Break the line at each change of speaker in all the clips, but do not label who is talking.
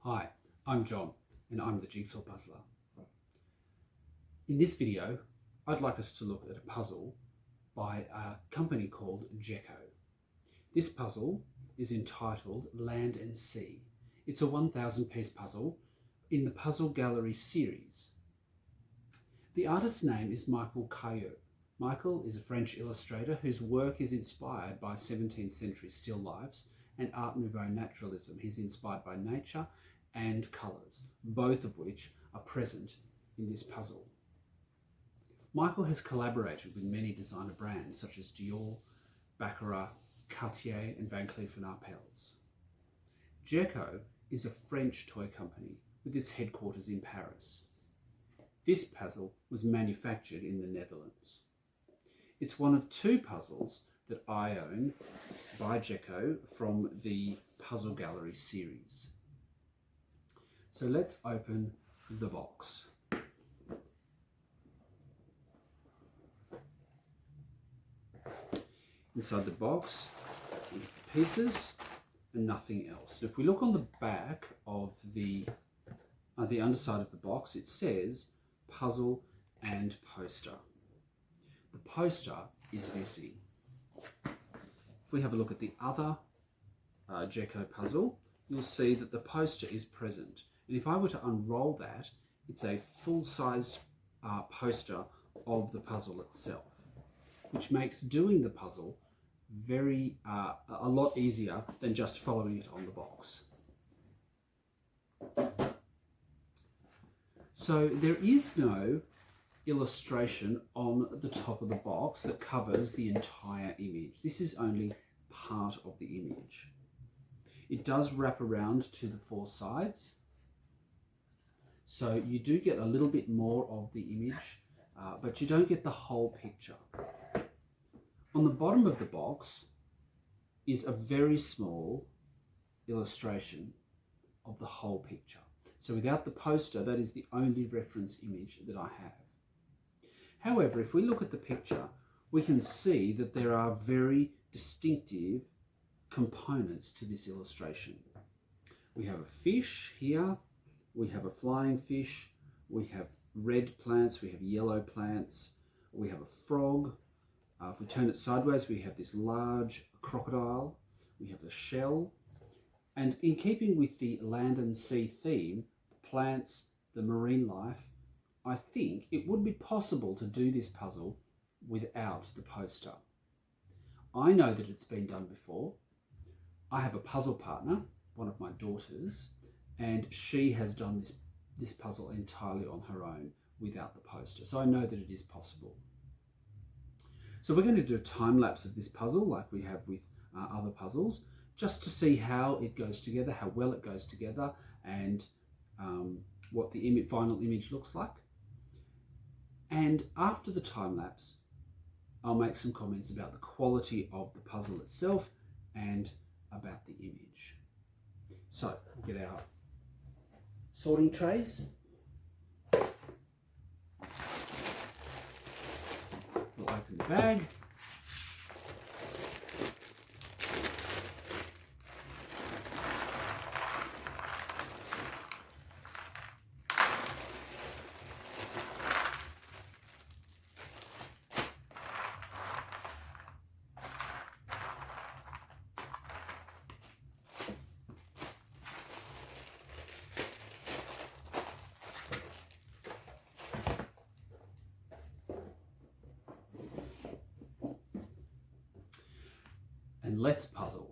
Hi, I'm John and I'm the Jigsaw Puzzler. In this video, I'd like us to look at a puzzle by a company called Djeco. This puzzle is entitled Land and Sea. It's a 1,000 piece puzzle in the Puzzle Gallery series. The artist's name is Michael Caillou. Michael is a French illustrator whose work is inspired by 17th century still lifes and Art Nouveau naturalism. He's inspired by nature and colours, both of which are present in this puzzle. Michael has collaborated with many designer brands such as Dior, Baccarat, Cartier and Van Cleef & Arpels. Djeco is a French toy company with its headquarters in Paris. This puzzle was manufactured in the Netherlands. It's one of two puzzles that I own by Djeco from the Puzzle Gallery series. So let's open the box. Inside the box, pieces and nothing else. If we look on the back of the underside of the box, it says puzzle and poster. The poster is missing. If we have a look at the other Djeco puzzle, you'll see that the poster is present. And if I were to unroll that, it's a full-sized poster of the puzzle itself, which makes doing the puzzle a lot easier than just following it on the box. So there is no illustration on the top of the box that covers the entire image. This is only part of the image. It does wrap around to the four sides, so you do get a little bit more of the image, but you don't get the whole picture. On the bottom of the box is a very small illustration of the whole picture. So without the poster, that is the only reference image that I have. However, if we look at the picture, we can see that there are very distinctive components to this illustration. We have a fish here, we have a flying fish, we have red plants, we have yellow plants, we have a frog. If we turn it sideways, we have this large crocodile, we have the shell, and in keeping with the land and sea theme, the plants, the marine life, I think it would be possible to do this puzzle without the poster. I know that it's been done before. I have a puzzle partner, one of my daughters, and she has done this puzzle entirely on her own without the poster. So I know that it is possible. So we're going to do a time lapse of this puzzle like we have with other puzzles, just to see how it goes together, how well it goes together, and what the final image looks like. And after the time lapse, I'll make some comments about the quality of the puzzle itself and about the image. So we'll get our sorting trays. We'll open the bag. And let's puzzle.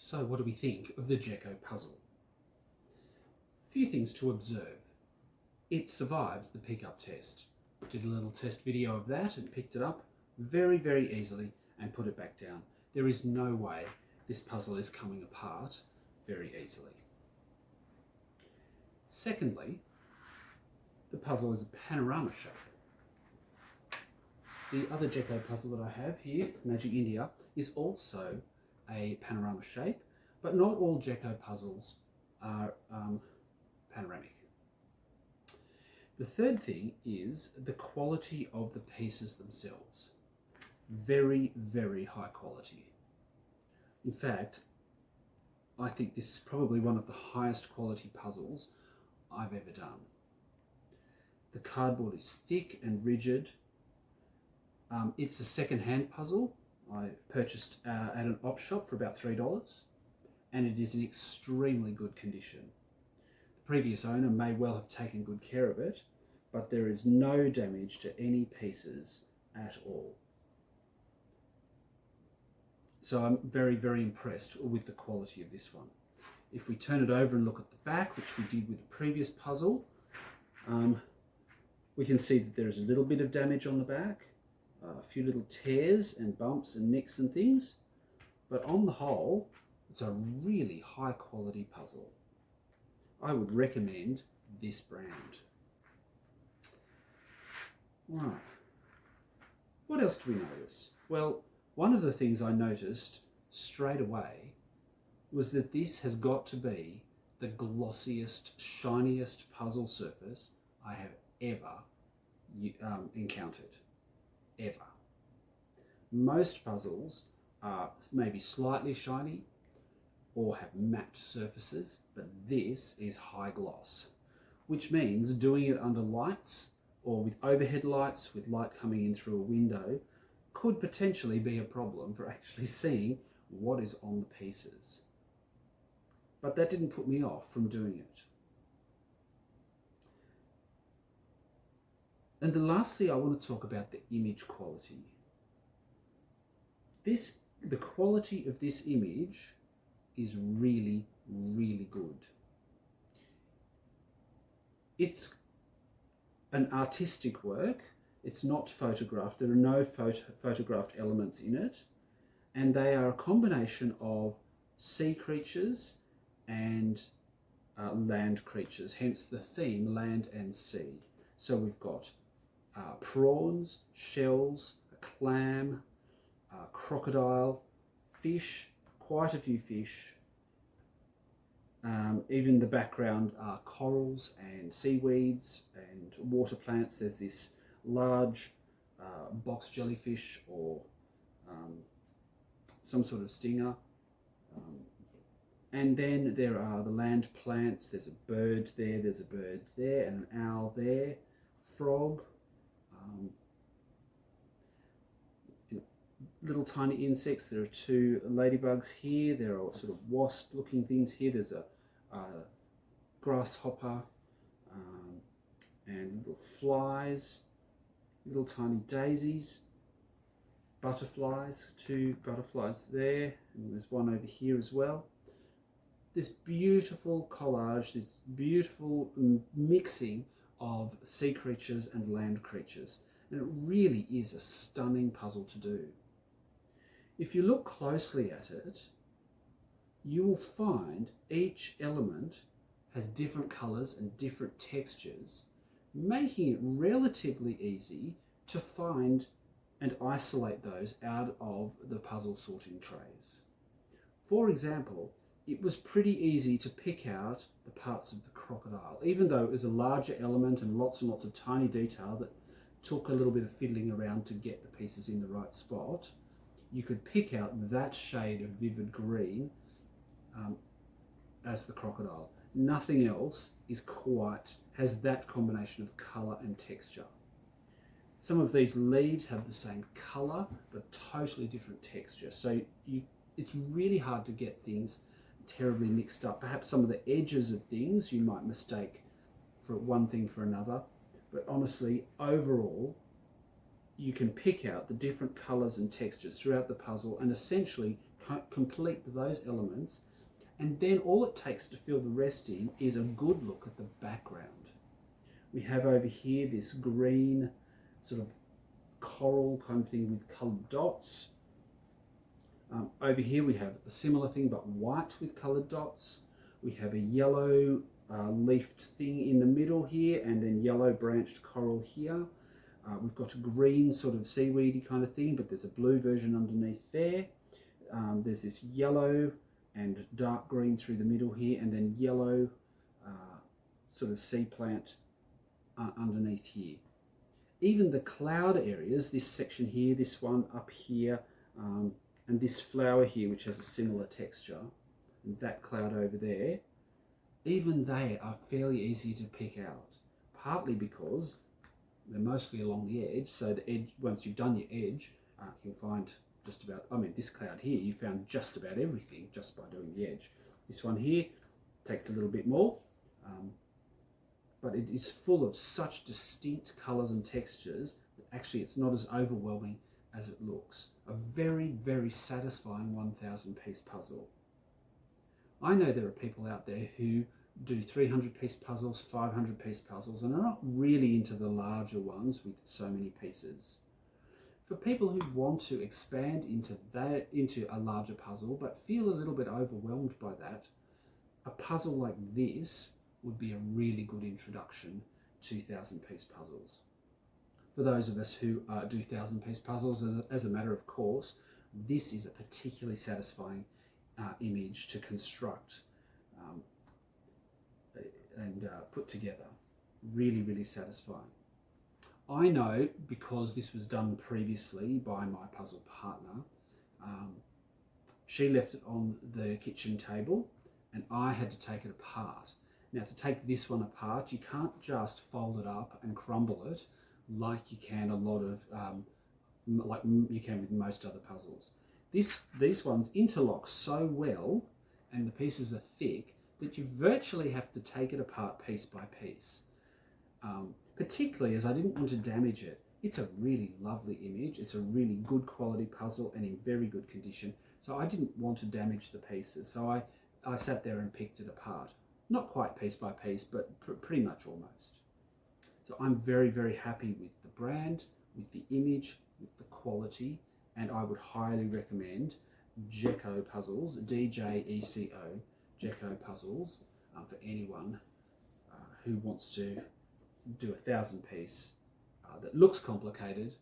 So what do we think of the Djeco puzzle? A few things to observe. It survives the pick-up test. Did a little test video of that and picked it up very, very easily and put it back down. There is no way this puzzle is coming apart very easily. Secondly, the puzzle is a panorama shape. The other Djeco puzzle that I have here, Magic India, is also a panorama shape, but not all Djeco puzzles are panoramic. The third thing is the quality of the pieces themselves. Very, very high quality. In fact, I think this is probably one of the highest quality puzzles I've ever done. The cardboard is thick and rigid. It's a second-hand puzzle. I purchased at an op shop for about $3, and it is in extremely good condition. The previous owner may well have taken good care of it, but there is no damage to any pieces at all. So I'm very, very impressed with the quality of this one. If we turn it over and look at the back, which we did with the previous puzzle, we can see that there is a little bit of damage on the back, a few little tears and bumps and nicks and things, but on the whole, it's a really high quality puzzle. I would recommend this brand. Right. What else do we notice? Well, one of the things I noticed straight away was that this has got to be the glossiest, shiniest puzzle surface I have ever encountered. Ever. Most puzzles are maybe slightly shiny or have matte surfaces, but this is high gloss, which means doing it under lights or with overhead lights with light coming in through a window could potentially be a problem for actually seeing what is on the pieces. But that didn't put me off from doing it. And then lastly, I want to talk about the image quality. The quality of this image is really, really good. It's an artistic work. It's not photographed. There are no photographed elements in it. And they are a combination of sea creatures and land creatures, hence the theme land and sea. So we've got prawns, shells, a clam, crocodile, fish, quite a few fish. Even in the background are corals and seaweeds and water plants. There's this large box jellyfish or some sort of stinger. And then there are the land plants. There's a bird there, there's a bird there, and an owl there, frog, little tiny insects. There are two ladybugs here. There are sort of wasp looking things here. There's a grasshopper and little flies, little tiny daisies, butterflies, two butterflies there, and there's one over here as well. This beautiful collage, this beautiful mixing of sea creatures and land creatures, and it really is a stunning puzzle to do. If you look closely at it, you will find each element has different colours and different textures, making it relatively easy to find and isolate those out of the puzzle sorting trays. For example, it was pretty easy to pick out the parts of the crocodile, even though it was a larger element and lots of tiny detail that took a little bit of fiddling around to get the pieces in the right spot. You could pick out that shade of vivid green as the crocodile. Nothing else has that combination of colour and texture. Some of these leaves have the same colour but totally different texture, so it's really hard to get things terribly mixed up. Perhaps some of the edges of things you might mistake for one thing for another, but honestly, overall, you can pick out the different colours and textures throughout the puzzle and essentially complete those elements, and then all it takes to fill the rest in is a good look at the background. We have over here this green sort of coral kind of thing with coloured dots. Over here we have a similar thing but white with coloured dots. We have a yellow leafed thing in the middle here, and then yellow branched coral here. We've got a green sort of seaweedy kind of thing, but there's a blue version underneath there. There's this yellow and dark green through the middle here, and then yellow sort of sea plant underneath here. Even the cloud areas, this section here, this one up here, and this flower here, which has a similar texture, and that cloud over there, even they are fairly easy to pick out, partly because they're mostly along the edge, so the edge, once you've done your edge, you'll find just about, I mean, this cloud here, you found just about everything just by doing the edge. This one here takes a little bit more, but it is full of such distinct colours and textures that actually it's not as overwhelming as it looks. A very, very satisfying 1,000 piece puzzle. I know there are people out there who do 300 piece puzzles, 500 piece puzzles, and are not really into the larger ones with so many pieces. For people who want to expand into a larger puzzle but feel a little bit overwhelmed by that, a puzzle like this would be a really good introduction to 1,000 piece puzzles. For those of us who do 1,000 piece puzzles, as a matter of course, this is a particularly satisfying image to construct and put together. Really, really satisfying. I know, because this was done previously by my puzzle partner, she left it on the kitchen table and I had to take it apart. Now, to take this one apart, you can't just fold it up and crumble it like you can like you can with most other puzzles. These ones interlock so well, and the pieces are thick, that you virtually have to take it apart piece by piece. Particularly as I didn't want to damage it. It's a really lovely image. It's a really good quality puzzle and in very good condition. So I didn't want to damage the pieces. So I sat there and picked it apart. Not quite piece by piece, but pretty much almost. So I'm very, very happy with the brand, with the image, with the quality, and I would highly recommend Djeco puzzles, D-J-E-C-O, Djeco puzzles, for anyone who wants to do 1,000 piece that looks complicated,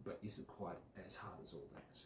but isn't quite as hard as all that.